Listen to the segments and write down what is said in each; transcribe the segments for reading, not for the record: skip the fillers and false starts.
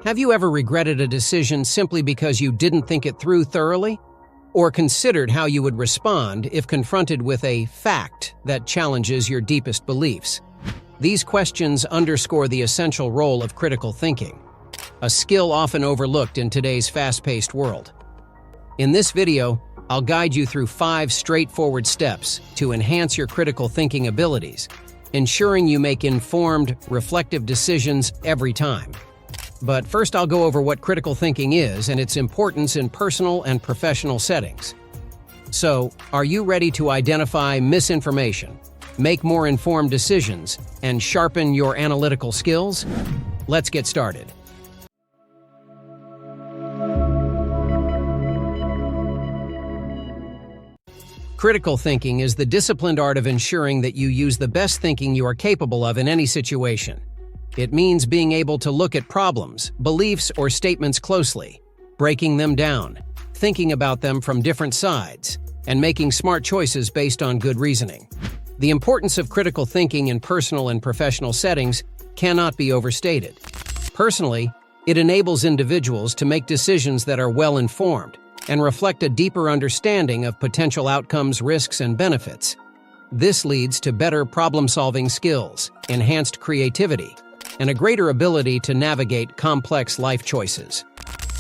Have you ever regretted a decision simply because you didn't think it through thoroughly? Or considered how you would respond if confronted with a fact that challenges your deepest beliefs? These questions underscore the essential role of critical thinking, a skill often overlooked in today's fast-paced world. In this video, I'll guide you through 5 straightforward steps to enhance your critical thinking abilities, ensuring you make informed, reflective decisions every time. But first, I'll go over what critical thinking is and its importance in personal and professional settings. So, are you ready to identify misinformation, make more informed decisions, and sharpen your analytical skills? Let's get started. Critical thinking is the disciplined art of ensuring that you use the best thinking you are capable of in any situation. It means being able to look at problems, beliefs, or statements closely, breaking them down, thinking about them from different sides, and making smart choices based on good reasoning. The importance of critical thinking in personal and professional settings cannot be overstated. Personally, it enables individuals to make decisions that are well-informed and reflect a deeper understanding of potential outcomes, risks, and benefits. This leads to better problem-solving skills, enhanced creativity, and a greater ability to navigate complex life choices.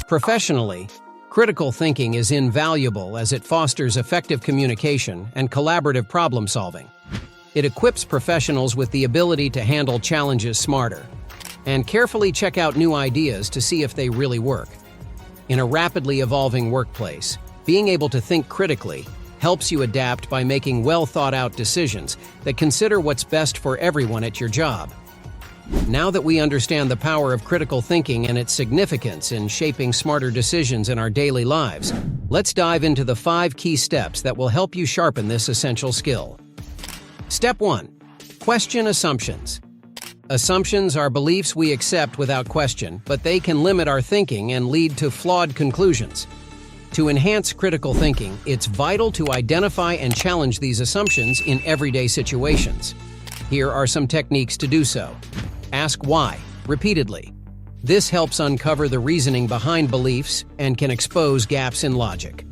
Professionally, critical thinking is invaluable as it fosters effective communication and collaborative problem-solving. It equips professionals with the ability to handle challenges smarter and carefully check out new ideas to see if they really work. In a rapidly evolving workplace, being able to think critically helps you adapt by making well-thought-out decisions that consider what's best for everyone at your job. Now that we understand the power of critical thinking and its significance in shaping smarter decisions in our daily lives, let's dive into the 5 key steps that will help you sharpen this essential skill. Step 1. Question assumptions. Assumptions are beliefs we accept without question, but they can limit our thinking and lead to flawed conclusions. To enhance critical thinking, it's vital to identify and challenge these assumptions in everyday situations. Here are some techniques to do so. Ask why repeatedly. This helps uncover the reasoning behind beliefs and can expose gaps in logic.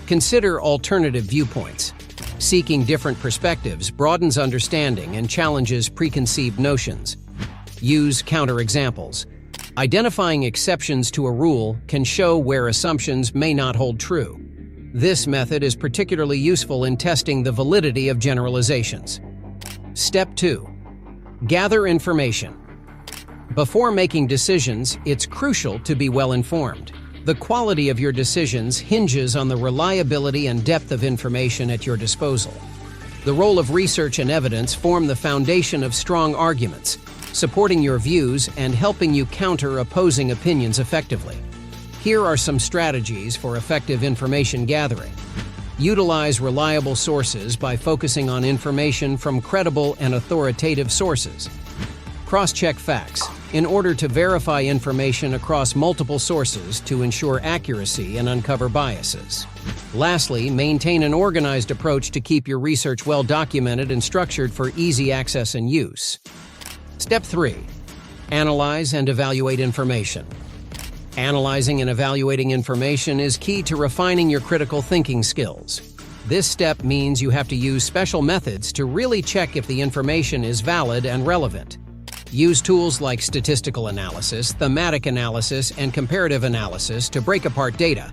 Consider alternative viewpoints. Seeking different perspectives broadens understanding and challenges preconceived notions. Use counterexamples. Identifying exceptions to a rule can show where assumptions may not hold true. This method is particularly useful in testing the validity of generalizations. Step 2. Gather information. Before making decisions, it's crucial to be well-informed. The quality of your decisions hinges on the reliability and depth of information at your disposal. The role of research and evidence form the foundation of strong arguments, supporting your views and helping you counter opposing opinions effectively. Here are some strategies for effective information gathering. Utilize reliable sources by focusing on information from credible and authoritative sources. Cross-check facts in order to verify information across multiple sources to ensure accuracy and uncover biases. Lastly, maintain an organized approach to keep your research well documented and structured for easy access and use. Step 3. Analyze and evaluate information. Analyzing and evaluating information is key to refining your critical thinking skills. This step means you have to use special methods to really check if the information is valid and relevant. Use tools like statistical analysis, thematic analysis, and comparative analysis to break apart data,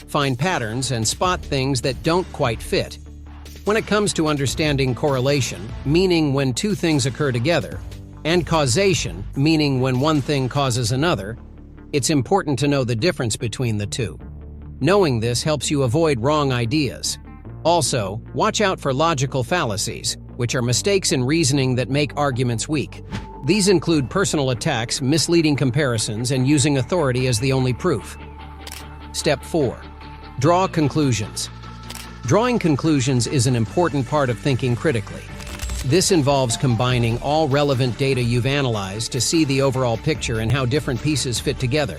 find patterns, and spot things that don't quite fit. When it comes to understanding correlation, meaning when two things occur together, and causation, meaning when one thing causes another, it's important to know the difference between the two. Knowing this helps you avoid wrong ideas. Also, watch out for logical fallacies, which are mistakes in reasoning that make arguments weak. These include personal attacks, misleading comparisons, and using authority as the only proof. Step 4. Draw conclusions. Drawing conclusions is an important part of thinking critically. This involves combining all relevant data you've analyzed to see the overall picture and how different pieces fit together.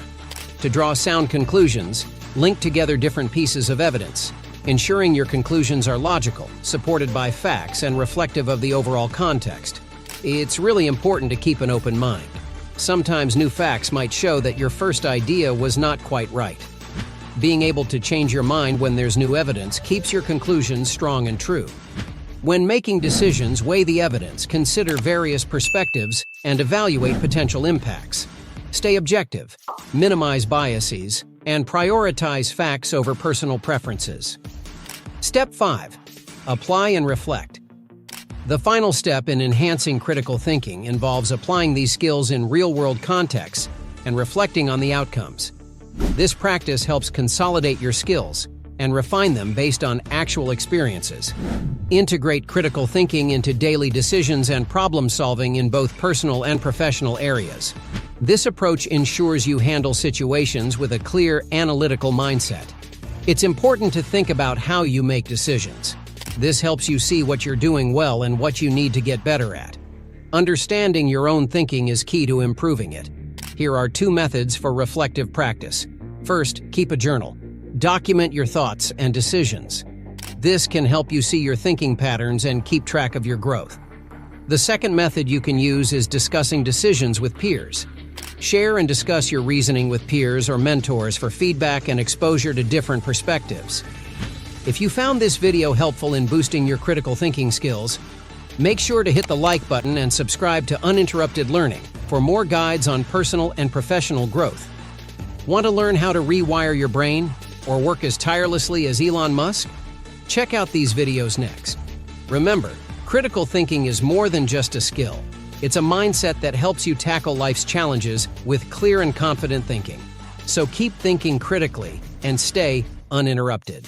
To draw sound conclusions, link together different pieces of evidence, ensuring your conclusions are logical, supported by facts, and reflective of the overall context. It's really important to keep an open mind. Sometimes new facts might show that your first idea was not quite right. Being able to change your mind when there's new evidence keeps your conclusions strong and true. When making decisions, weigh the evidence, consider various perspectives, and evaluate potential impacts. Stay objective, minimize biases, and prioritize facts over personal preferences. Step 5. Apply and reflect. The final step in enhancing critical thinking involves applying these skills in real-world contexts and reflecting on the outcomes. This practice helps consolidate your skills and refine them based on actual experiences. Integrate critical thinking into daily decisions and problem-solving in both personal and professional areas. This approach ensures you handle situations with a clear, analytical mindset. It's important to think about how you make decisions. This helps you see what you're doing well and what you need to get better at. Understanding your own thinking is key to improving it. Here are 2 methods for reflective practice. First, keep a journal. Document your thoughts and decisions. This can help you see your thinking patterns and keep track of your growth. The second method you can use is discussing decisions with peers. Share and discuss your reasoning with peers or mentors for feedback and exposure to different perspectives. If you found this video helpful in boosting your critical thinking skills, make sure to hit the like button and subscribe to Uninterrupted Learning for more guides on personal and professional growth. Want to learn how to rewire your brain or work as tirelessly as Elon Musk? Check out these videos next. Remember, critical thinking is more than just a skill. It's a mindset that helps you tackle life's challenges with clear and confident thinking. So keep thinking critically and stay uninterrupted.